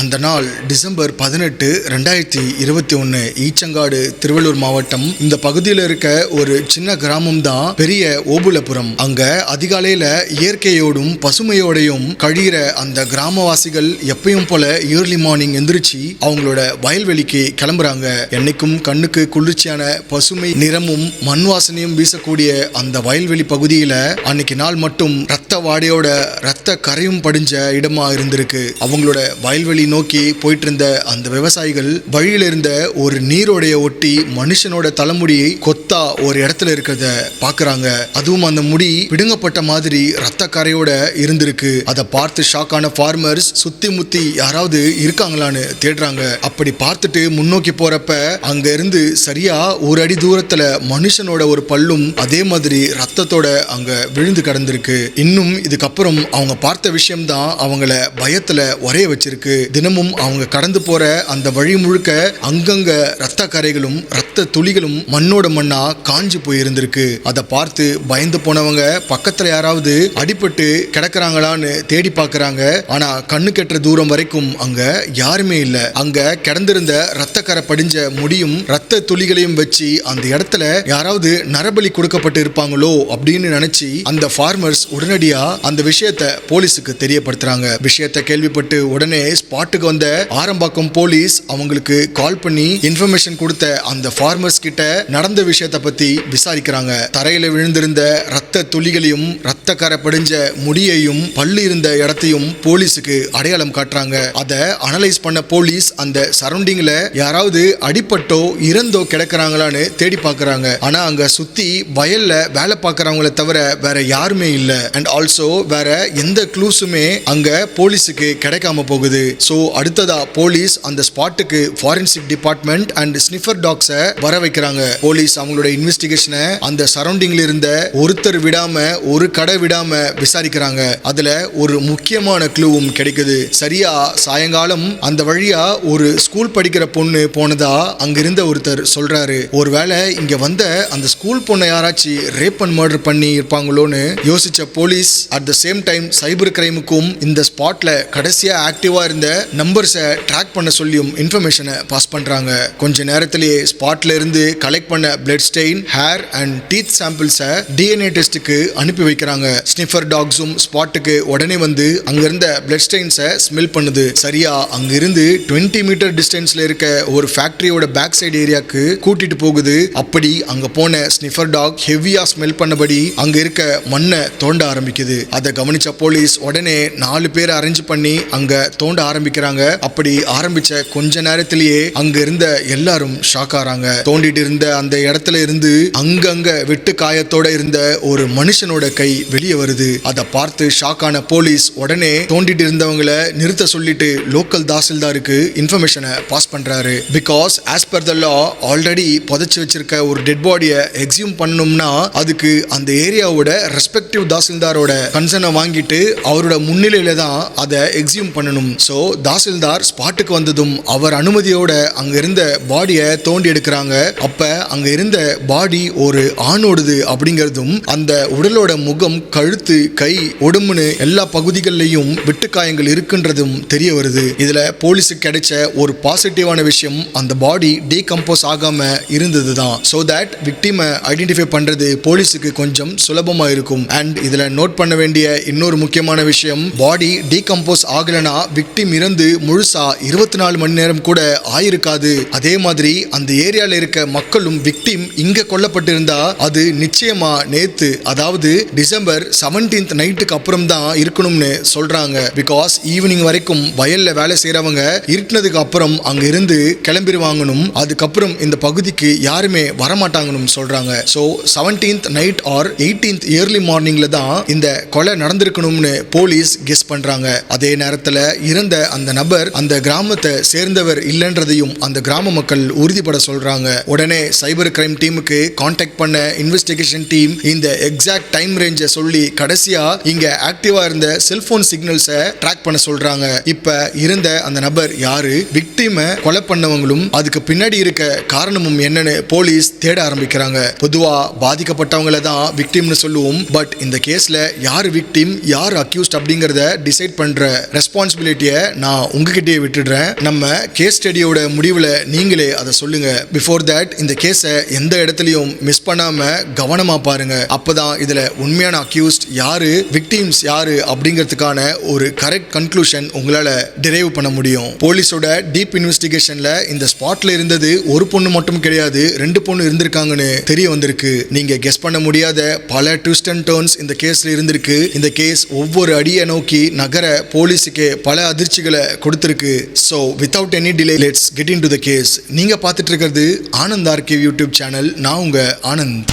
அந்த நாள் டிசம்பர் 18, 2021. ஈச்சங்காடு, திருவள்ளூர் மாவட்டம். இந்த பகுதியில் இருக்க ஒரு சின்ன கிராமம் தான் பெரிய ஓபுலபுரம். அங்க அதிகாலையில இயற்கையோடும் பசுமையோடையும் கழிகிற அந்த கிராமவாசிகள் எப்பயும் போல ஏர்லி மார்னிங் எந்திரிச்சு அவங்களோட வயல்வெளிக்கு கிளம்புறாங்க. என்னைக்கும் கண்ணுக்கு குளிர்ச்சியான பசுமை நிறமும் மண் வாசனையும் வீசக்கூடிய அந்த வயல்வெளி பகுதியில அன்னைக்கு நாள் மட்டும் ரத்த வாடையோட ரத்த கரையும் படிஞ்ச இடமா இருந்திருக்கு. அவங்களோட வயல்வெளி நோக்கி போயிட்டு இருந்த அந்த விவசாயிகள் வழியில இருந்த ஒரு நீரோடைய ஒட்டி மனுஷனோட தலைமுடி கொத்தா ஒரு இடத்துல இருக்கிறத பாக்குறாங்க. அதுவும் அந்த முடி பிடுங்கப்பட்ட மாதிரி ரத்த கரையோட இருந்திருக்கு. அதை பார்த்து ஷாக்கான ஃபார்மர்ஸ் சுத்தி முத்தி யாராவது இருக்காங்களான்னு தேடுறாங்க. அப்படி பார்த்துட்டு முன்னோக்கி போறப்ப அங்க இருந்து சரியா ஒரு அடி தூரத்துல மனுஷனோட ஒரு பல்லும் அதே மாதிரி ரத்தத்தோட அங்க விழுந்து கிடந்திருக்கு. இன்னும் இதுக்கப்புறம் அவங்க பார்த்த விஷயம் தான் அவங்கள பயத்துல ஒரே வச்சிருக்கு. தினமும் அவங்க கடந்து போற அந்த வழி முழுக்க அங்கங்க ரத்த கரைகளும் ரத்த துளிகளும் மண்ணோட மண்ணா காஞ்சு போயிருந்திருக்கு. அதை பார்த்து பயந்து போனவங்க பக்கத்துல யாராவது அடிபட்டு கிடக்குறாங்களான்னு தேடி பார்க்கறாங்க. ஆனா கண்ணு கெட்டுற தூரம் வரைக்கும் அங்க யாருமே இல்ல. அங்க கிடந்திருந்த ரத்த கரை படிஞ்ச முடியும் ரத்த துளிகளையும் வச்சு அந்த இடத்துல யாராவது நரபலி கொடுக்கப்பட்டு இருப்பாங்களோ அப்படின்னு நினைச்சு அந்த ஃபார்மர்ஸ் உடனடியா அந்த விஷயத்தை போலீஸுக்கு தெரியப்படுத்துறாங்க. விஷயத்தை கேள்விப்பட்டு உடனே ஸ்பாட்டுக்கு வந்த ஆரம்பாக்கம் போலீஸ் அவங்களுக்கு கால் பண்ணி இன்ஃபர்மேஷன் கொடுத்த அந்த ஃபார்மர்ஸ் கிட்ட நடந்த விஷயத்தை பத்தி விசாரிக்கிறாங்க. தரையில விழுந்திருந்த ரத்த துளிகளையும் ரத்த கரை படிஞ்ச முடியையும் பல்லு இருந்த இடத்தையும் போலீஸுக்கு அடையாளம் காட்டுறாங்க. அதை அனலைஸ் பண்ண போலீஸ் அந்த சரௌண்டிங்ல யாராவது அடிபட்டோ இறந்தோ கிடக்குறாங்களான்னு தேடி பார்க்கறாங்க. ஆனா அங்க சுத்தி வயல்ல வேலை பார்க்கறவங்கள தவிர வேற யாருமே இல்ல. அண்ட் ஆல்சோ வேற எந்த க்ளூஸுமே அங்க போலீஸுக்கு கிடைக்காம போகுது. சோ அடுத்ததா போலீஸ் அந்த ஸ்பாட்டுக்கு ஃபாரன்சிக் டிபார்ட்மெண்ட் அண்ட் ஸ்னிஃபர் டாக்ஸை வர வைக்கிறாங்க. போலீஸ் அவங்களோட இன்வெஸ்டிகேஷனை அந்த சரௌண்டிங்ல இருந்த ஒருத்தர் விடாம ஒரு கடை விடாம விசாரிக்கிறாங்க. அதுல ஒரு முக்கியமான க்ளூவும் கிடைக்குது. சரியா சாயங்காலம் அந்த வழியா ஒரு ஸ்கூல் படிக்கிற பொண்ணு போனதா அங்க இருந்த ஒருத்தர் சொல்றாரு. ஒருவேளை இங்க வந்த அந்த ஸ்கூல் பொண்ணை யாராச்சும் ரேப் அண்ட் மர்டர் பண்ணி இருப்பாங்களோன்னு யோசிச்ச police at the same time cyber கிரைமுக்கும் இந்த ஸ்பாட்ல கடைசியா ஆக்டிவா இருந்த நம்பர்ஸை ட்ராக் பண்ண சொல்லியும் இன்ஃபர்மேஷனை பாஸ் பண்றாங்க. கொஞ்ச நேரத்திலேயே ஸ்பாட்ல இருந்து கலெக்ட் பண்ண blood stain, hair and teeth சாம்பிள்ஸை டிஎன்ஏ டெஸ்ட்டுக்கு அனுப்பி வைக்கிறாங்க. ஸ்னிஃபர் டாக்ஸும் ஸ்பாட்டுக்கு உடனே வந்து அங்க இருந்த பிளட் ஸ்டெயின்ஸை ஸ்மெல் பண்ணுது. சரியா அங்க இருந்து 20 மீட்டர் டிஸ்டன்ஸ்ல இருக்க ஒரு ஃபேக்டரியோட பேக் சைடு ஏரியாக்கு கூட்டிட்டு போகுது. அப்படி அங்க போன ஸ்னிஃபர் டாக் ஹெவியா ஸ்மெல் பண்ணபடி அங்க இருக்க மண்ணை தோண்ட ஆரம்பிக்குது. அதை கவனிச்ச போலீஸ் உடனே 4 பேரை அரேஞ்ச் பண்ணி அங்க தோண்ட ஆரம்பிக்கிறாங்க. அப்படி ஆரம்பிச்ச கொஞ்ச நேரத்திலேயே அங்க இருந்த எல்லாரும் ஷாக் ஆறாங்க. தோண்டிட்டு இருந்த அந்த இடத்துல இருந்து அங்கங்க வெட்டு காயத்தோட இருந்த ஒரு மனுஷனோட கை வெளியே வருது. அதை பார்த்து ஷாக்கான போலீஸ் உடனே தோண்டிட்டு இருந்தவங்களை நிறுத்த சொல்லிட்டு லோக்கல் தாசில்தாருக்கு இன்ஃபர்மேஷனை பாஸ் பண்றாரு. Because as per the law already புதைச்சு வச்சிருக்க ஒரு டெட் பாடியை எக்ஸியூம் பண்ணணும்னா அதுக்கு அந்த ஏரியாவோட ரெஸ்பெக்டிவ் தாசில்தாரோட கன்சர்னை வாங்கிட்டு அவரோட முன்னிலையில தான் அதை எக்ஸியூம் பண்ணணும். சோ தாசில்தார் ஸ்பாட்டுக்கு வந்ததும் அவர் அனுமதியோட அங்க இருந்த பாடியை தோண்டி எடுக்கிறாங்க. அப்ப அங்க இருந்த பாடி ஒரு ஆணோடுது அப்படிங்கிறதும் அந்த உடலோட முகம், கழுத்து, கை, உடம்புன்னு எல்லா பகுதிகளிலையும் வெட்டுக்காயங்கள் இருக்குன்றதும் தெரிய வருது. இதுல போலீஸுக்கு கிடைச்ச ஒரு பாசிட்டிவான விஷயம் அந்த பாடி டீகம்போஸ் ஆகாம இருந்ததுதான். சோ தட் விக்டிமை ஐடென்டிஃபை பண்றது போலீஸுக்கு கொஞ்சம் சுலபமா இருக்கும். அண்ட் இதுல நோட் பண்ண வேண்டிய இன்னொரு முக்கியமான விஷயம், பாடி டீகம்போஸ் ஆகலனா விக்டிம் இறந்து முழுசா 24 மணி நேரம் கூட ஆயிருக்காது. அதே மாதிரி அந்த ஏரியால இருக்க மக்களும் விக்டிம் இங்க கொல்லப்பட்டிருந்தா அது நிச்சயமா நேத்து, அதாவது டிசம்பர் 17 நைட்டுக்கு அப்புறம் தான் இருக்கணும்னு சொல்றாங்க. பிகாஸ் ஈவினிங் வரைக்கும் வயல்ல வேலை செய்யறவங்க இருட்டினதுக்கு அப்புறம் அங்க இருந்து கிளம்பிடுவாங்கணும். அதுக்கப்புறம் இந்த பகுதிக்கு யாருமே வரமாட்டாங்கன்னு சொல்றாங்க. So 17th night R 18th early மார்னிங்ல தான் இந்த கொலை நடந்திருக்கணும்னு போலீஸ் கெஸ் பண்றாங்க. அதே நேரத்துல இறந்த அந்த நபர் அந்த கிராமத்தை சேர்ந்தவர் இல்லைன்றதையும் அந்த கிராம மக்கள் உறுதிப்பட சொல்றாங்க. உடனே சைபர் கிரைம் டீமுக்கு கான்டாக்ட் பண்ண இன்வெஸ்டிகேஷன் டீம் இந்த எக்ஸாக்ட் டைம் ரேஞ்சை சொல்லி கடைசியா இங்க ஆக்டிவா இருந்த செல்போன் சிக்னல்ஸை ட்ராக் பண்ண சொல்றாங்க. இப்ப இருந்த அந்த நபர் யாரு, விக்டிமை கொலை பண்ணவங்களும் அதுக்கு பின்னாடி இருக்க காரணமும் என்னன்னு போலீஸ் தேட ஆரம்பிக்கிறாங்க. பொதுவா பாதிக்கப்பட்டவங்களை தான் விக்டிம்னு சொல்லுவோம். பட் இந்த கேஸ்ல யார் விக்டிம் யார் அக்யூஸ்ட் அப்படிங்கறத டிசைட் பண்ற ரெஸ்பான்சிபிலிட்டியை நான் உங்ககிட்டயே விட்டுடுறேன். நம்ம கேஸ் ஸ்டடியோட முடிவுல நீங்களே அதை சொல்லுங்க. பிஃபோர் தட் இந்த கேஸை எந்த இடத்துலயும் மிஸ் பண்ணாம கவனமா பாருங்க. அப்பதான் இதுல உண்மையான அக்யூஸ்ட் யாரு, விக்டிம்ஸ் யாரு அப்படிங்கிறதுக்கான ஒரு கரெக்ட் கன்க்ளூஷன் உங்களால டிரைவ் பண்ண முடியும். போலீஸோட டீப் இன்வெஸ்டிகேஷன்ல இந்த ஸ்பாட்ல இருந்தது ஒரு பொண்ணு மட்டும் கிடையாது, 2 பொண்ணு இருந்திருக்காங்கன்னு தெரிய வந்திருக்கு. நீங்க கெஸ் பண்ண முடியாத பல ட்விஸ்ட் அண்ட் டர்ன்ஸ் இந்த கேஸ்ல இருந்திருக்கு. இந்த கேஸ் ஒவ்வொரு அடியை நோக்கி நகர போலீஸுக்கு பல அதிர்ச்சிகளை கொடுத்திருக்கு. So without any delay let's get into the case. நீங்க பார்த்துட்டு இருக்கிறது ஆனந்த் ஆர்கே யூடியூப் சேனல். நான் உங்க ஆனந்த்.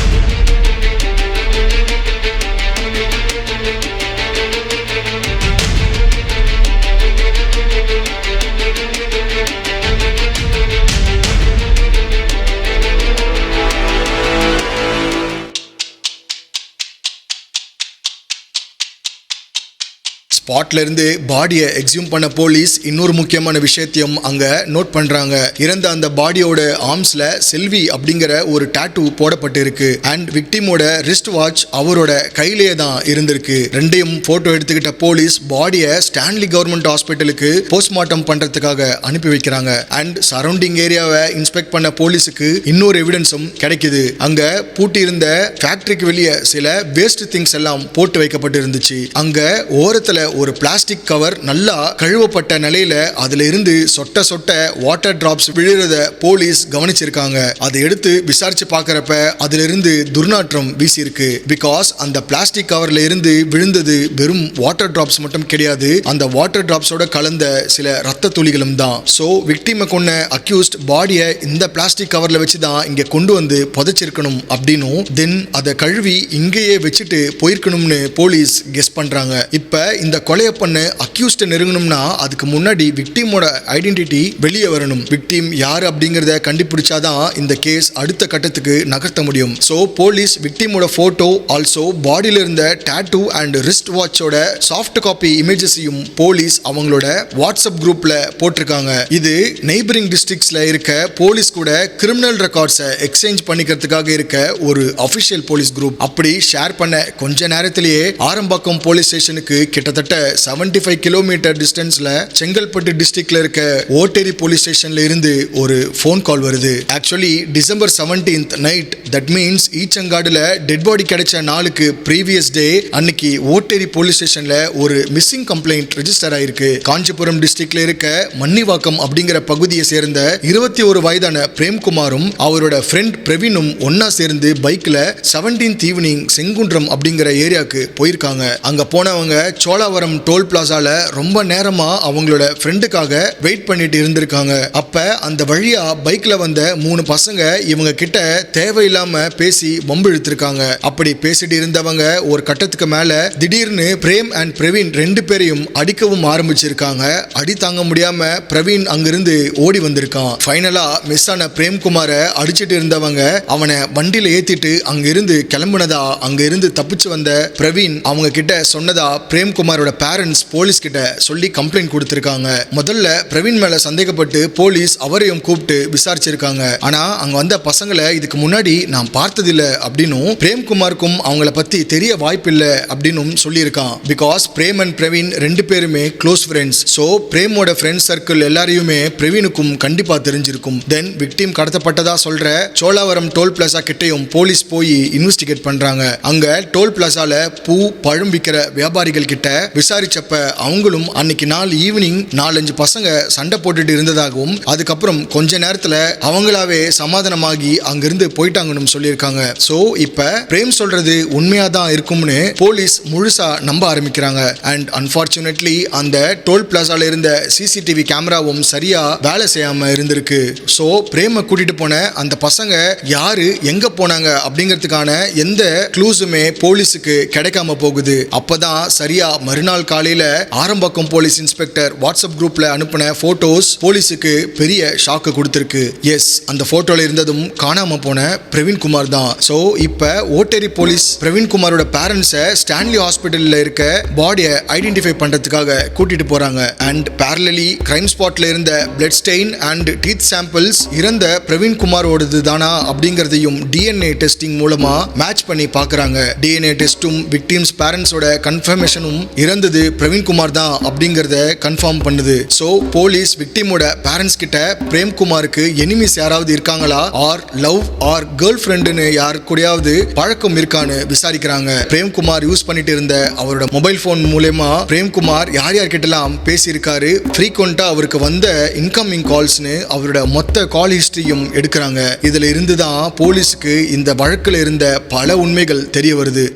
ஸ்பாட்ல இருந்து பாடியை எக்ஸியூம் பண்ண போலீஸ் இன்னொரு முக்கியமான விஷயத்தையும் அங்க நோட் பண்றாங்க. இறந்த அந்த பாடியோட ஆர்ம்ஸ்ல செல்வி அப்படிங்கிற ஒரு டாட்டூ போடப்பட்டு இருக்கு. அண்ட் விக்டிமோட ரிஸ்ட் வாட்ச் அவரோட கையிலேயே தான் இருந்திருக்கு. ரெண்டையும் போட்டோ எடுத்துக்கிட்ட போலீஸ் பாடியை ஸ்டான்லி கவர்மெண்ட் ஹாஸ்பிட்டலுக்கு போஸ்ட்மார்ட்டம் பண்றதுக்காக அனுப்பி வைக்கிறாங்க. அண்ட் சரௌண்டிங் ஏரியாவை இன்ஸ்பெக்ட் பண்ண போலீஸுக்கு இன்னொரு எவிடன்ஸும் கிடைக்குது. அங்க பூட்டி இருந்த ஃபேக்டரிக்கு வெளியே சில வேஸ்ட் திங்ஸ் எல்லாம் போட்டு வைக்கப்பட்டு இருந்துச்சு. அங்க ஓரத்துல ஒரு பிளாஸ்டிக் கவர் நல்லா கழுவப்பட்ட நிலையில அதுல இருந்து சொட்ட சொட்ட வாட்டர் டிராப்ஸ் விழுறத போலீஸ் கவனிச்சிருக்காங்க. அதை எடுத்து விசாரிச்சு பார்க்கறப்ப அதுல இருந்து துர்நாற்றம் வீசி இருக்கு. பிகாஸ் அந்த பிளாஸ்டிக் கவர்ல இருந்து விழுந்தது வெறும் வாட்டர் டிராப்ஸ் மட்டும் கிடையாது, அந்த வாட்டர் டிராப்ஸோட கலந்த சில ரத்த துளிகளும் தான். சோ விக்டிமை கொன்ன அக்யூஸ்ட் பாடியை இந்த பிளாஸ்டிக் கவர்ல வச்சுதான் இங்க கொண்டு வந்து புதைச்சிருக்கணும் அப்படின்னும் தென் அதை கழுவி இங்கேயே வச்சுட்டு போயிருக்கணும்னு போலீஸ் கெஸ் பண்றாங்க. இப்ப இந்த கொலையை பண்ண அக்யூஸ்ட் நெருங்கணும்னா அதுக்கு முன்னாடி விக்டிமோட ஐடென்டிட்டி வெளியே வரணும். விக்டிம் யார் அப்படிங்கறத கண்டுபிடிச்சாதான் இந்த கேஸ் அடுத்த கட்டத்துக்கு நகர்த்த முடியும். சோ போலீஸ் விக்டிமோட போட்டோ ஆல்சோ பாடியில இருந்த டாட்டூ அண்ட் ரிஸ்ட் வாட்சோட சாஃப்ட் காப்பி இமேஜஸையும் போலீஸ் அவங்களோட வாட்ஸ்அப் குரூப்ல போட்டிருக்காங்க. இது நெய்பரிங் டிஸ்ட்ரிக்ட்ஸ்ல இருக்க போலீஸ் கூட கிரிமினல் ரெக்கார்ட்ஸை எக்ஸ்சேஞ்ச் பண்ணிக்கிறதுக்காக இருக்க ஒரு அபிஷியல் போலீஸ் குரூப். அப்படி ஷேர் பண்ண கொஞ்ச நேரத்திலேயே ஆரம்பாக்கம் போலீஸ் ஸ்டேஷனுக்கு கிட்டத்தட்ட 75 கிலோமீட்டர் டிஸ்டன்ஸ்ல செங்கல்பட்டு டிஸ்ட்ரிக்ட்ல இருக்க ஓட்டேரி போலீஸ் ஸ்டேஷன்ல இருந்து ஒரு ஃபோன் கால் வருது. Actually December 17th night, that means ஈச்சங்காடுல டெட் பாடி கிடைச்ச நாளுக்கு ப்ரீவியஸ் டே அன்னைக்கு ஓட்டேரி போலீஸ் ஸ்டேஷன்ல ஒரு மிஸ்ஸிங் கம்ப்ளைண்ட் ரெஜிஸ்டர் ஆயிருக்கு. காஞ்சிபுரம் டிஸ்ட்ரிக்ட்ல இருக்க மன்னிவாக்கம் அப்படிங்கிற பகுதியை சேர்ந்த 21 வயதான பிரேம்குமாரும் அவரோட ஃப்ரெண்ட் பிரவீனும் ஒன்னா சேர்ந்து பைக்ல 17th ஈவினிங் செங்குன்றம் அப்படிங்கிற ஏரியாவுக்கு போயிருக்காங்க. அங்க போனவங்க சோழாவரம் டோல் பிளாசால ரொம்ப நேரமா அவங்களோட ஃப்ரெண்டுக்காக வெயிட் பண்ணிட்டு இருந்திருக்காங்க. அப்ப அந்த வழியா பைக்ல வந்த 3 பசங்க இவங்க கிட்ட தேவையில்லாம பேசி வம்பு இழுத்திருக்காங்க. அப்படி பேசிட்டு இருந்தவங்க ஒரு கட்டத்துக்கு மேல திடீர்னு பிரேம் அண்ட் பிரவீன் 2 பேரையும் அடிக்கவும் ஆரம்பிச்சிருக்காங்க. அடி தாங்க முடியாம பிரவீன் அங்கிருந்து ஓடி வந்திருக்கான். ஃபைனலா மிஸ் ஆன பிரேம்குமாரை அடிச்சிட்டு இருந்தவங்க அவனை வண்டியில ஏத்திட்டு அங்க இருந்து கிளம்புனதா அங்க இருந்து தப்பிச்சு வந்த பிரவீன் அவங்க கிட்ட சொன்னதா பிரேம்குமாரோட பேரண்ட்ஸ் போலீஸ் கிட்ட சொல்லி கம்ப்ளைண்ட் கொடுத்திருக்காங்க. முதல்ல பிரவீன் மேல சந்தேகப்பட்டு போலீஸ் அவரையும் கூப்பிட்டு விசாரிச்சிருக்காங்க. ஆனா அங்க வந்த பசங்களை இதுக்கு முன்னாடி நான் பார்த்ததில்லை அப்படின்னும் பிரேம்குமாருக்கும் அவங்கள பத்தி தெரிய வாய்ப்பில்லை அப்படின்னும் சொல்லியிருக்கான். பிகாஸ் பிரேம் அண்ட் பிரவீன் 2 பேருமே க்ளோஸ் ஃப்ரெண்ட்ஸ். சோ பிரேமோட ஃப்ரெண்ட்ஸ் சர்க்கிள் எல்லாரையுமே பிரவீனுக்கும் கண்டிப்பா தெரிஞ்சிருக்கும். தென் விக்டிம் கடத்தப்பட்டதா சொல்ற சோழாவரம் டோல் பிளாசா கிட்டையும் போலீஸ் போய் இன்வெஸ்டிகேட் பண்றாங்க. அங்க டோல் பிளாசால பூ பழம் விற்கிற வியாபாரிகள் கிட்ட விசாரிச்சப்ப அவங்களும் அன்னைக்கு நாள் ஈவினிங் 4-5 பசங்க சண்டை போட்டுட்டு இருந்ததாகவும் அதுக்கப்புறம் கொஞ்ச நேரத்துல அவங்களாவே சமாதானமாகி அங்கிருந்து போயிட்டாங்கன்னு சொல்லியிருக்காங்க. சோ இப்ப பிரேம் சொல்றது உண்மையா தான் இருக்கும்னு போலீஸ் முழுசா நம்ப ஆரம்பிக்கிறாங்க. அண்ட் அன்பார்ச்சுனேட்லி அந்த டோல் பிளாசால இருந்த சிசிடிவி கேமராவும் சரியா வேலை செய்யாம இருந்திருக்கு. சோ பிரேம கூட்டிட்டு போன அந்த பசங்க யாரு, எங்க போனாங்க அப்படிங்கிறதுக்கான எந்த க்ளூஸுமே போலீஸுக்கு கிடைக்காம போகுது. அப்பதான் சரியா மறுநாள் காலையில ஆரம்பாக்கம் போலீஸ் இன்ஸ்பெக்டர் வாட்ஸ்அப் குரூப்ல அனுப்பின போட்டோஸ் போலீஸுக்கு பெரிய ஷாக்கு கொடுத்திருக்கு. எஸ், அந்த போட்டோல இருந்ததும் காணாம போன பிரவீன்குமார் தான். சோ இப்ப ஓட்டேரி போலீஸ் பிரவீன்குமாரோட பேரண்ட்ஸை ஸ்டான்லி ஹாஸ்பிட்டல்ல இருக்க பாடியை ஐடென்டிஃபை பண்றதுக்காக கூட்டிட்டு போறாங்க. அண்ட் பேரலலி கிரைம் ஸ்பாட்ல இருந்த blood stain and teeth samples இறந்த பிரவீன்குமாரோடது தானா அப்படிங்கறதையும் டிஎன்ஏ டெஸ்டிங் மூலமா மேட்ச் பண்ணி பார்க்கறாங்க. டிஎன்ஏ டெஸ்டும் விக்டிம்ஸ் பேரண்ட்ஸோட கன்ஃபர்மேஷனும் இறந்த இறந்தது பிரவீன்குமார் தான் அப்படிங்கறத கன்ஃபார்ம் பண்ணுது. சோ போலீஸ் விக்டிமோட பேரண்ட்ஸ் கிட்ட பிரேம்குமாருக்கு எனிமீஸ் யாராவது இருக்காங்களா ஆர் லவ் ஆர் கேர்ள் ஃப்ரெண்டுன்னு யார் கூடயாவது பழக்கம் இருக்கான்னு விசாரிக்கிறாங்க. பிரேம்குமார் யூஸ் பண்ணிட்டு இருந்த அவரோட மொபைல் போன் மூலமா பிரேம்குமார் யார் யார்கிட்டலாம் பேசியிருக்காரு, ஃப்ரீக்வெண்டா அவருக்கு வந்த இன்கமிங் கால்ஸ்னு அவரோட மொத்த கால் ஹிஸ்டரியும் எடுக்கிறாங்க. இதுல இருந்துதான் போலீஸுக்கு இந்த வழக்குல இருந்த பல உண்மைகள் தெரிய வருது.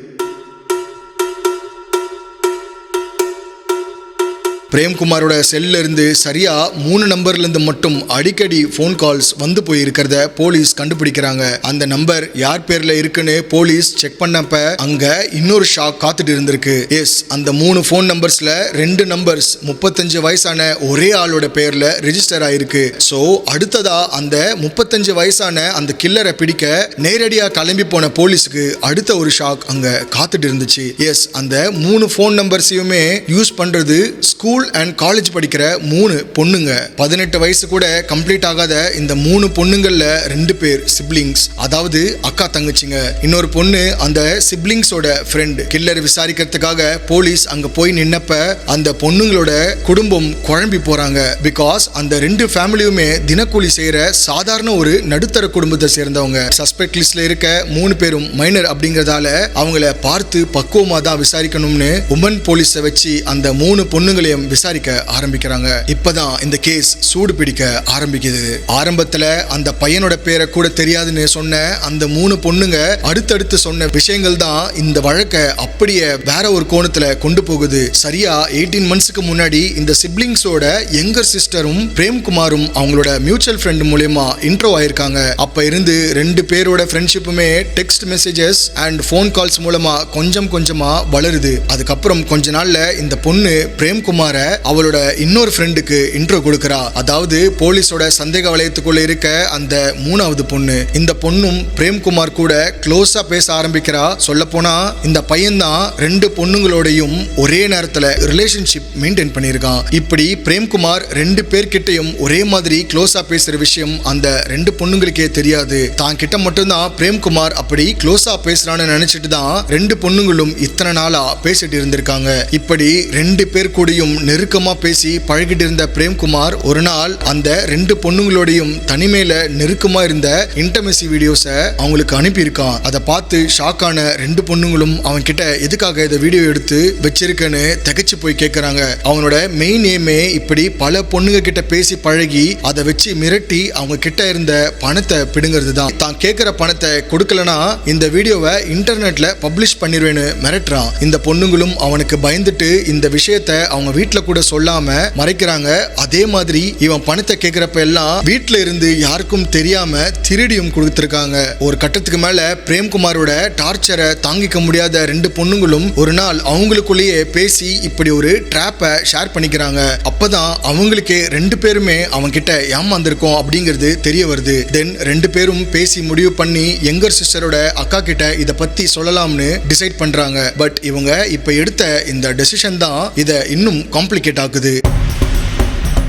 பிரேம்குமாரோட செல்ல இருந்து சரியா 3 நம்பர்ல இருந்து மட்டும் அடிக்கடி போன் கால்ஸ் வந்து போய் இருக்கிறத போலீஸ் கண்டுபிடிக்கிறாங்க. அந்த நம்பர் யார் பேர்ல இருக்குன்னு போலீஸ் செக் பண்ணப்ப அங்க இன்னொரு ஷாக் காத்துட்டு இருந்திருக்கு. எஸ், அந்த 3 போன் நம்பர்ஸ்ல 2 நம்பர்ஸ் 35 வயசான ஒரே ஆளோட பேர்ல ரெஜிஸ்டர் ஆயிருக்கு. சோ அடுத்ததா அந்த 35 வயசான அந்த கில்லரை பிடிக்க நேரடியா கிளம்பி போன போலீஸுக்கு அடுத்த ஒரு ஷாக் அங்க காத்துட்டு இருந்துச்சு. எஸ், அந்த 3 போன் நம்பர்ஸையுமே யூஸ் பண்றது ஸ்கூல் அண்ட் காலேஜ் படிக்கிற 3 பொண்ணுங்க. 18 வயசு கூட கம்ப்ளீட் ஆகாத இந்த 3 பொண்ணுங்கள்ல 2 பேர் சிப்லிங்ஸ், அதாவது அக்கா தங்கச்சிங்க. இன்னொரு பொண்ணு அந்த சிப்லிங்ஸோட ஃப்ரெண்ட். கில்லர் விசாரிக்கிறதுக்காக போலீஸ் அங்க போய் நின்னப்ப அந்த பொண்ணுங்களோட குடும்பம் குழம்பி போறாங்க. பிகாஸ் அந்த 2 ஃபேமிலியுமே தினக்கூலி செய்யற சாதாரண ஒரு நடுத்தர குடும்பத்தை சேர்ந்தவங்க. சஸ்பெக்ட் லிஸ்ட்ல இருக்க 3 பேரும் மைனர் அப்படிங்கறதால அவங்கள பார்த்து பக்குவமா தான் விசாரிக்கணும்னு உமன் போலீஸை வச்சு அந்த 3 பொண்ணுங்களையும் விசாரிக்க ஆரம்பிக்கிறாங்க. இப்பதான் இந்த கேஸ் சூடு பிடிக்க ஆரம்பிக்குது. ஆரம்பத்துல அந்த பையனோட பேரை கூட தெரியாதுன்னு சொன்ன அந்த 3 பொண்ணுங்க அடுத்தடுத்து சொன்ன விஷயங்கள் தான் இந்த வழக்கை அப்படியே வேற ஒரு கோணத்துல கொண்டு போகுது. சரியா 18 மந்த்ஸ்க்கு முன்னாடி இந்த சிப்லிங்ஸோட யங்கர் சிஸ்டரும் பிரேம்குமாரும் அவங்களோட மியூச்சுவல் ஃப்ரெண்ட் மூலமா இன்ட்ரோ ஆயிருக்காங்க. அப்ப இருந்து 2 பேரோட ஃப்ரெண்ட்ஷிப்புமே text messages and phone calls மூலமா கொஞ்சம் கொஞ்சமா வளருது. அதுக்கப்புறம் கொஞ்ச நாள்ல இந்த பொண்ணு பிரேம்குமார அவளோட இன்னொரு ஃப்ரெண்டுக்கு இன்ட்ரோ கொடுக்கறா. அதாவது போலீஸோட சந்தேக வளையத்துக்குள்ள இருக்க அந்த 3வது பொண்ணு. இந்த பொண்ணும் பிரேம்குமார் கூட க்ளோஸா பேச ஆரம்பிக்கிறா. சொல்ல போனா இந்த பையன் தான் 2 பொண்ணுங்களோடையும் ஒரே நேரத்துல ரிலேஷன்ஷிப் மெயின்டைன் பண்ணியிருக்கான். இப்படி பிரேம்குமார் 2 பேர்கிட்டையும் ஒரே மாதிரி க்ளோஸா பேசுற விஷயம் அந்த 2 பொண்ணுங்களுக்கே தெரியாது. தான் கிட்ட மட்டும்தான் பிரேம்குமார் அப்படி க்ளோஸா பேசுறான்னு நினைச்சிட்டு தான் 2 பொண்ணுங்களும் இத்தனை நாளா பேசிட்டு இருந்திருக்காங்க. இப்படி 2 பேர் கூடயும் நெருக்கமா பேசி பழகிட்டு இருந்த பிரேம்குமார் ஒரு நாள் அந்த 2 பொண்ணுங்களோடையும் தனிமையில நெருக்கமா இருந்த இன்டர்மெசி வீடியோஸை அவங்களுக்கு அனுப்பியிருக்கான். அதை பார்த்து ஷாக்கான 2 பொண்ணுங்களும் அவன் கிட்ட எதுக்காக இந்த வீடியோ எடுத்து வச்சிருக்கன்னு திகைச்சு போய் கேட்கறாங்க. அவனோட மெயின் எய்மே இப்படி பல பொண்ணுங்க கிட்ட பேசி பழகி அதை வச்சு மிரட்டி அவங்க கிட்ட இருந்த பணத்தை பிடுங்கிறது தான். தான் கேட்கிற பணத்தை கொடுக்கலனா இந்த வீடியோவை இன்டர்நெட்ல பப்ளிஷ் பண்ணிடுவேன்னு மிரட்டுறான். இந்த பொண்ணுங்களும் அவனுக்கு பயந்துட்டு இந்த விஷயத்தை அவங்க வீட்டுல கூட சொல்லாம மறைக்கிறாங்க. அதே மாதிரி இவன் பணத்தை கேட்கிறப்ப எல்லாம் வீட்டுல இருந்து யாருக்கும் தெரியாம திருடியும் கொடுத்திருக்காங்க. ஒரு கட்டத்துக்கு மேல பிரேம்குமாரோட டார்ச்சரை தாங்கிக்க முடியாத 2 பொண்ணுங்களும் ஒரு நாள் அவங்களுக்குள்ளேயே பேசி இப்படி ஒரு டிராப்பை ஷேர் பண்ணிக்கிறாங்க. அப்பதான் அவங்களுக்கே 2 பேருமே அவங்க கிட்ட ஏமாந்திருக்கோம் அப்படிங்கிறது தெரிய வருது. தென் 2 பேரும் பேசி முடிவு பண்ணி யங்கர் சிஸ்டரோட அக்கா கிட்ட இத பத்தி சொல்லலாம்னு டிசைட் பண்றாங்க. பட் இவங்க இப்ப எடுத்த இந்த டெசிஷன் தான் இத இன்னும் காம்ப்ளிகேட் ஆகுது.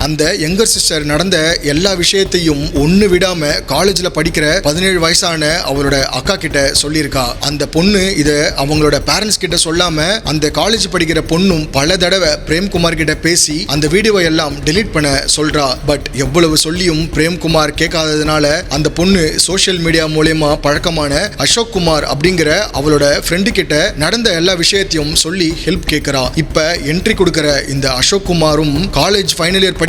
அந்த யங்கர் சிஸ்டர் நடந்த எல்லா விஷயத்தையும் ஒண்ணு விடாம காலேஜ்ல படிக்கிற 17 வயசான அவளோட அக்கா கிட்ட சொல்லியிருக்கா. அந்த பொண்ணு இத அவங்களோட பேரண்ட்ஸ் கிட்ட சொல்லாம அந்த காலேஜ் படிக்கிற பொண்ணும் பல தடவை பிரேம்குமார் கிட்ட பேசி அந்த வீடியோவை எல்லாம் டெலீட் பண்ண சொல்றா. பட் எவ்வளவு சொல்லியும் பிரேம்குமார் கேட்காததுனால அந்த பொண்ணு சோசியல் மீடியா மூலமா பழக்கமான அசோக் குமார் அப்படிங்கிற அவளோட ஃப்ரெண்டு கிட்ட நடந்த எல்லா விஷயத்தையும் சொல்லி ஹெல்ப் கேட்கிறா. இப்ப என்ட்ரி கொடுக்கிற இந்த அசோக் குமாரும் காலேஜ் ஃபைனல் இயர் படிக்கிற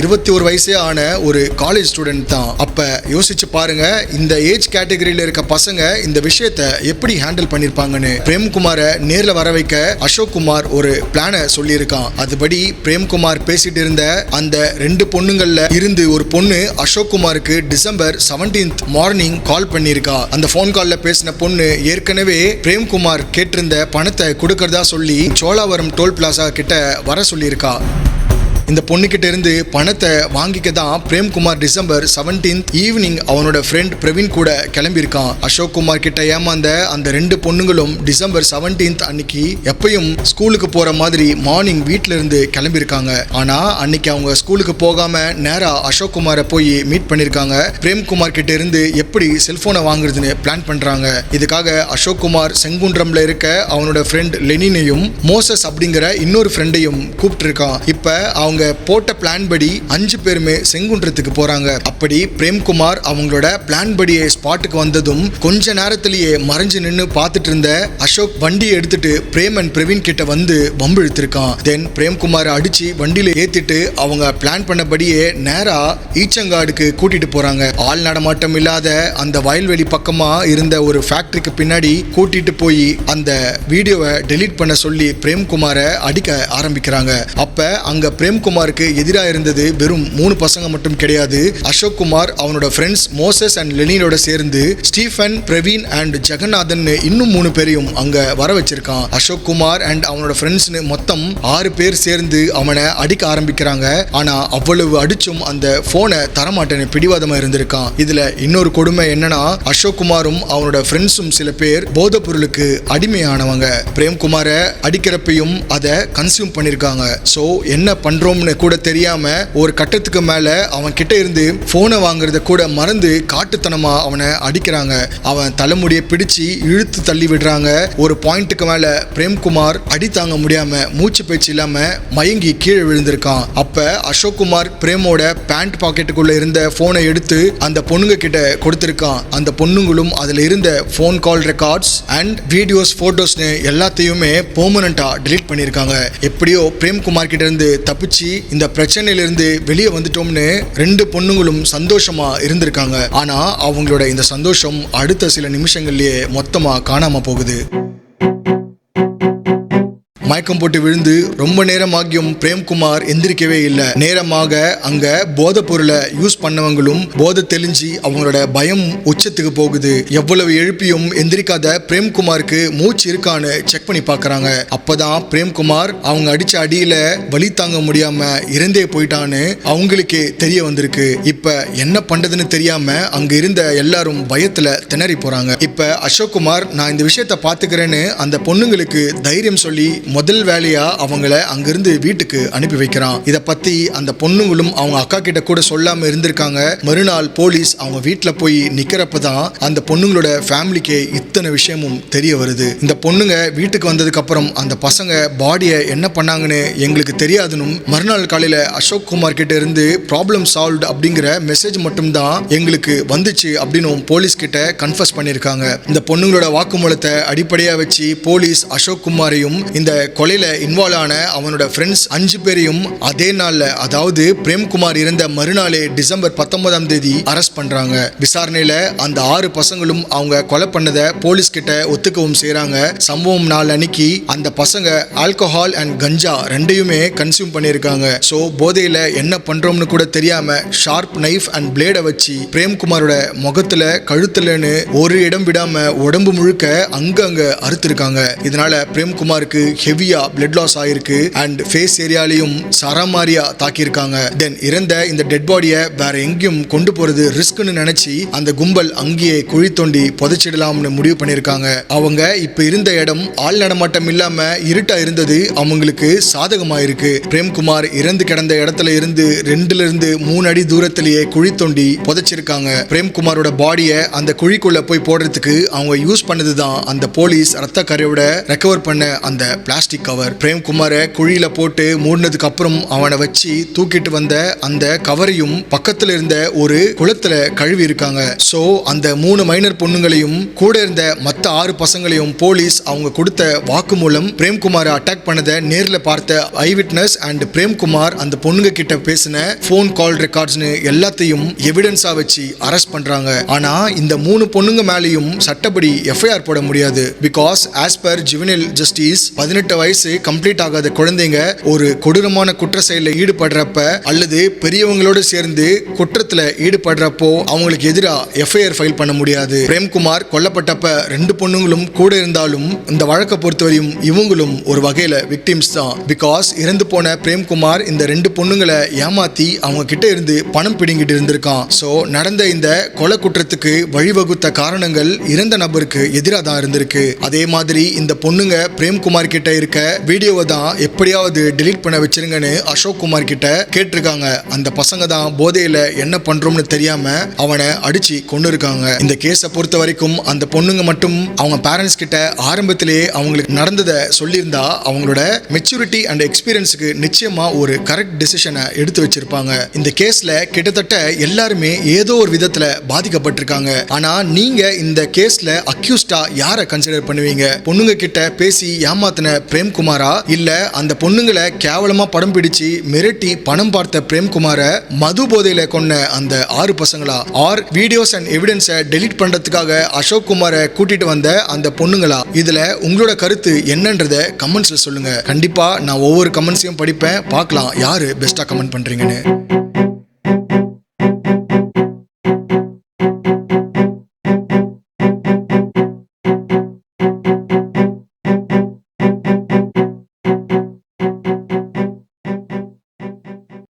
21 வயசே ஆன ஒரு காலேஜ் ஸ்டூடெண்ட் தான். அப்ப யோசிச்சு பாருங்க, இந்த ஏஜ் கேட்டகரியில இருக்க பசங்க இந்த விஷயத்தை எப்படி ஹேண்டில் பண்ணிருப்பாங்கன்னு. பிரேம்குமாரை நேர்ல வர வைக்க அசோக் குமார் ஒரு பிளான சொல்லியிருக்கான். அதுபடி பிரேம்குமார் பேசிட்டு இருந்த அந்த 2 பொண்ணுங்கள்ல இருந்து ஒரு பொண்ணு அசோக் குமாருக்கு டிசம்பர் 17th மார்னிங் கால் பண்ணியிருக்கா. அந்த போன் கால்ல பேசின பொண்ணு ஏற்கனவே பிரேம்குமார் கேட்டிருந்த பணத்தை கொடுக்கறதா சொல்லி சோழாவரம் டோல் பிளாசா கிட்ட வர சொல்லியிருக்கா. இந்த பொண்ணுகிட்ட இருந்து பணத்தை வாங்கிக்க தான் பிரேம்குமார் டிசம்பர் 17 ஈவினிங் அவனோட ஃப்ரெண்ட் பிரவீன் கூட கிளம்பியிருக்கான். அசோக் குமார் கிட்ட ஏமாந்த அந்த 2 பொண்ணுங்களும் டிசம்பர் 17 அன்னைக்கு எப்பயும் ஸ்கூலுக்கு போற மாதிரி மார்னிங் வீட்ல இருந்து கிளம்பியிருக்காங்க. ஆனா அன்னைக்கு அவங்க ஸ்கூலுக்கு போகாம நேரா அசோக் குமாரை போய் மீட் பண்ணிருக்காங்க. பிரேம்குமார் கிட்ட இருந்து எப்படி செல்போனை வாங்குறதுன்னு பிளான் பண்றாங்க. இதுக்காக அசோக் குமார் செங்குன்றம்ல இருக்க அவனோட ஃப்ரெண்ட் லெனினையும் மோசஸ் அப்படிங்கிற இன்னொரு ஃப்ரெண்டையும் கூப்பிட்டு இருக்கான். இப்ப அவங்க போட்ட பிளான் படி 5 பேருமே செங்குன்றத்துக்கு போறாங்க. அப்படி பிரேம்குமார் அவங்களோட பிளான் படியே ஸ்பாட்டுக்கு வந்ததும் கொஞ்ச நேரத்திலேயே மறைஞ்சு நின்று பார்த்துட்டு இருந்த அசோக் வண்டியை எடுத்துட்டு பிரேம் அண்ட் பிரவீன் கிட்ட வந்து வம்பு இழுத்திருக்கான். தென் பிரேம்குமார் அடிச்சு வண்டியில ஏத்திட்டு அவங்க பிளான் பண்ணபடியே நேரா ஈச்சங்காடுக்கு கூட்டிட்டு போறாங்க. ஆள் நடமாட்டம் இல்லாத அந்த வயல்வெளி பக்கமா இருந்த ஒரு ஃபேக்டரிக்கு பின்னாடி கூட்டிட்டு போய் அந்த வீடியோவை டெலீட் பண்ண சொல்லி பிரேம்குமாரை அடிக்க ஆரம்பிக்கிறாங்க. அப்ப அங்க பிரேம்குமாருக்கு எதிராக இருந்தது வெறும் 3 பசங்க மட்டும் கிடையாது. அசோக் குமார் அவனோட ஃப்ரெண்ட்ஸ் மோசஸ் அண்ட் லெனினோட சேர்ந்து ஸ்டீஃபன், பிரவீன் அண்ட் ஜெகநாதன் இன்னும் 3 பேரையும் அங்க வர வச்சிருக்கான். அசோக் குமார் அண்ட் அவனோட ஃப்ரெண்ட்ஸ் மொத்தம் 6 பேர் சேர்ந்து அவனை அடிக்க ஆரம்பிக்கிறாங்க. ஆனா அவ்வளவு அடிச்சும் அந்த போனை தரமாட்டேன்னு பிடிவாதமா இருந்திருக்கான். இதுல இன்னொரு கொடுமை என்னன்னா அசோக் குமாரும் அவனோட ஃப்ரெண்ட்ஸும் சில பேர் போதைப் பொருளுக்கு அடிமையானவங்க. பிரேம்குமாரை அடிக்கிறப்பையும் அதை கன்சியூம் பண்ணிருக்காங்க. சோ என்ன பண்றோம்னு கூட தெரியாம ஒரு கட்டத்துக்கு மேல அவன் கிட்ட இருந்து போனை வாங்குறத கூட மறந்து காட்டுத்தனமா அவனை அடிக்கிறாங்க. அவன் தலைமுடியை பிடிச்சு இழுத்து தள்ளி விடுறாங்க. ஒரு பாயிண்ட்டுக்கு மேல பிரேம்குமார் அடி தாங்க முடியாம மூச்சு பேச்சு இல்லாம மயங்கி கீழே விழுந்திருக்கான். அப்ப அசோக் குமார் பிரேமோட பேண்ட் பாக்கெட்டுக்குள்ள இருந்த போனை எடுத்து அந்த பொண்ணுங்க கிட்ட கொடுத்திருக்கான். அந்த பொண்ணுங்களும் அதுல இருந்த phone call records and videos, போட்டோஸ்னு எல்லாத்தையுமே பெர்மனண்டா டெலீட் பண்ணிருக்காங்க. எப்படியோ பிரேம்குமார் கிட்ட இருந்து தப்பிச்சு இந்த பிரச்சனையிலிருந்து வெளியே வந்துட்டோம்னு 2 பொண்ணுங்களும் சந்தோஷமா இருந்திருக்காங்க. ஆனா அவங்களோட இந்த சந்தோஷம் அடுத்த சில நிமிஷங்கள்லயே மொத்தமா காணாம போகுது. மயக்கம் போட்டு விழுந்து ரொம்ப நேரமாகியும் பிரேம்குமார் எந்திரிக்கவே இல்லை. நேரமாக அங்க போதை பொருளை யூஸ் பண்ணவங்களும் போதை தெளிஞ்சு அவங்களோட பயம் உச்சத்துக்கு போகுது. எவ்வளவு எழுப்பியும் எந்திரிக்காத பிரேம்குமாருக்கு மூச்சு இருக்கான்னு செக் பண்ணி பாக்குறாங்க. அப்பதான் பிரேம்குமார் அவங்க அடிச்ச அடியில வலி தாங்க முடியாம இறந்தே போயிட்டான்னு அவங்களுக்கே தெரிய வந்திருக்கு. இப்ப என்ன பண்றதுன்னு தெரியாம அங்க இருந்த எல்லாரும் பயத்துல திணறி போறாங்க. இப்ப அசோக் குமார் நான் இந்த விஷயத்த பாத்துக்கிறேன்னு அந்த பொண்ணுங்களுக்கு தைரியம் சொல்லி முதல் வேலையா அவங்கள அங்கிருந்து வீட்டுக்கு அனுப்பி வைக்கிறான். இத பத்தி அந்த பொண்ணுங்களும் அவங்க அக்கா கிட்ட கூட சொல்லாம இருந்திருக்காங்க. மறுநாள் போலீஸ் அவங்க வீட்டுல போய் நிக்கிறப்பதான் அந்த பொண்ணுங்களோட ஃபேமிலிக்கு இத்தனை விஷயமும் தெரிய வருது. இந்த பொண்ணுங்க வீட்டுக்கு வந்ததுக்கு அப்புறம் அந்த பசங்க பாடியை என்ன பண்ணாங்கன்னு எங்களுக்கு தெரியாதுன்னு மறுநாள் காலையில அசோக் குமார் கிட்ட இருந்து ப்ராப்ளம் சால்வ்ட் அப்படிங்கிற மெசேஜ் மட்டும் தான் எங்களுக்கு வந்துச்சு அப்படின்னு போலீஸ் கிட்ட கன்ஃபஸ் பண்ணிருக்காங்க. இந்த பொண்ணுங்களோட வாக்குமூலத்தை அடிப்படையா வச்சு போலீஸ் அசோக் குமாரையும் இந்த கொலையில இன்வால்வ் ஆன அவனோட ஃப்ரெண்ட்ஸ் 5 பேரையும் அதே நாள்ல, அதாவது பிரேம்குமார் இருந்த மறுநாளே டிசம்பர் 19 அரெஸ்ட் பண்றாங்க. விசாரணையில அந்த 6 பசங்களும் அவங்க கொலை பண்ணதை போலீஸ் கிட்ட ஒத்துக்கவும் செய்றாங்க. சம்பவம் நாள் அன்னைக்கு அந்த பசங்க ஆல்கஹால் அண்ட் கஞ்சா ரெண்டையுமே கன்சியூம் பண்ணியிருக்காங்க. சோ போதையில என்ன பண்றோம்னு கூட தெரியாம ஷார்ப் நைஃப் அண்ட் பிளேடை வச்சு பிரேம்குமாரோட முகத்துல, கழுத்துலன்னு ஒரு இடம் விடாம உடம்பு முழுக்க அங்க அறுத்திருக்காங்க. இதனால பிரேம்குமாருக்கு ஹெவியா பிளட் லாஸ் ஆயிருக்கு அண்ட் ஃபேஸ் ஏரியாலையும் சரமாரியா தாக்கியிருக்காங்க. தென் இறந்த இந்த டெட் பாடியை வேற எங்கேயும் கொண்டு போறது ரிஸ்க்னு நினைச்சு அந்த கும்பல் அங்கேயே குழி தோண்டி புதைச்சிடலாம்னு முடிவு பண்ணிருக்காங்க. அவங்க இப்ப இருந்த இடம் ஆள் நடமாட்டம் இல்லாம இருட்டா இருந்தது அவங்களுக்கு சாதகமாயிருக்கு. பிரேம்குமார் இறந்து கிடந்த இடத்துல இருந்து 2-3 அடி தூரத்திலேயே குழி தோண்டி புதைச்சிருக்காங்க. பிரேம்குமாரோட பாடியை அந்த குழிக்குள்ள போய் போடுறதுக்கு அவங்க யூஸ் பண்ணதுதான் அந்த போலீஸ் ரத்த கரையோட ரெக்கவர் பண்ண அந்த பிளாஸ்டிக் கவர். பிரேம்குமாரை குழியில போட்டு மூடினதுக்கு அப்புறம் அவனை வச்சு தூக்கிட்டு வந்த அந்த கவரையும் பக்கத்துல இருந்த ஒரு குளத்துல கழுவி இருக்காங்க. சோ அந்த 3 மைனர் பொண்ணுங்களையும் கூட இருந்த மத்த 6 பசங்களையும் போலீஸ் அவங்க கொடுத்த வாக்குமூலம், பிரேம்குமாரை அட்டாக் பண்ணதை நேர்ல பார்த்த ஐ விட்னஸ் அண்ட் பிரேம்குமார் அந்த பொண்ணுங்க கிட்ட பேசின போன் கால் ரெக்கார்ட்ஸ்னு எல்லாத்தையும் எவிடன்ஸா வச்சு அரெஸ்ட் பண்றாங்க. ஆனா இந்த 3 பொண்ணுங்க மேலையும் சட்டப்படி எஃப்ஐஆர் போட முடியாது. Because as per juvenile justice 18 வயசு கம்ப்ளீட் ஆகாத குழந்தைங்க ஒரு கொடூரமான குற்ற செயலில் ஈடுபடுறப்ப அல்லது பெரியவங்களோட சேர்ந்து குற்றத்துல ஈடுபடுறப்போ அவங்களுக்கு எதிராக எஃப்ஐஆர் ஃபைல் பண்ண முடியாது. பிரேம்குமார் கொல்லப்பட்டப்ப 2 பொண்ணுங்களும் கூட இருந்தாலும் இந்த வழக்கை பொறுத்தவரையும் இவங்களும் ஒரு வகையில விக்டிம்ஸ் தான். பிகாஸ் இறந்து போன பிரேம்குமார் இந்த 2 பொண்ணுங்களை ஏமாத்தி அவங்க கிட்ட இருந்து பணம் பிடிங்கிட்டு இருந்திருக்கான். சோ நடந்த இந்த கொலை குற்றத்துக்கு வழிவகுத்த காரணங்கள் இறந்த நபருக்கு எதிராக தான் இருந்திருக்கு. அதே மாதிரி இந்த பொண்ணுங்க பிரேம்குமார் கிட்ட இருக்க வீடியோவை தான் எப்படியாவது டெலீட் பண்ண வச்சிருங்கன்னு அசோக் குமார் கிட்ட கேட்டிருக்காங்க. அந்த பசங்க தான் போதையில என்ன பண்றோம்னு தெரியாம அவனை அடிச்சு கொண்டு இருக்காங்க. இந்த கேஸை பொறுத்த வரைக்கும் அந்த பொண்ணுங்க மட்டும் அவங்க பேரண்ட்ஸ் கிட்ட ஆரம்பத்திலேயே அவங்களுக்கு நடந்ததை சொல்லியிருந்தா அவங்களோட மெச்சூரிட்டி அண்ட் எக்ஸ்பீரியன்ஸுக்கு நிச்சயமா ஒரு கரெக்ட் டிசிஷனை எடுத்து வச்சிருப்பாங்க. இந்த கேஸ்ல கிட்டத்தட்ட எல்லாருமே ஏதோ ஒரு விதத்துல பாதிக்கப்பட்டிருக்காங்க. ஆனா நீங்க இந்த கேஸ்ல அக்யூஸ்டா யாரை கன்சிடர் பண்ணுவீங்க? பொண்ணுங்க கிட்ட பேசி ஏமாத்தின பிரேம்குமாரா, இல்ல அந்த பொண்ணுங்களை கேவலமா படம் பிடிச்சு மிரட்டி பணம் பார்த்த பிரேம்குமாரை மது போதையில கொன்ன அந்த 6 பசங்களா, ஆர் வீடியோஸ் அண்ட் எவிடன்ஸை டெலீட் பண்றதுக்காக அசோக் குமாரை கூட்டிட்டு வந்த அந்த பொண்ணுங்களா? இதுல உங்களோட கருத்து என்னன்றத கமெண்ட்ஸ்ல சொல்லுங்க. கண்டிப்பா நான் ஒவ்வொரு கமெண்ட்ஸையும் படிப்பேன், பார்க்கலாம் யாரு பெஸ்டா கமெண்ட் பண்றீங்கன்னு.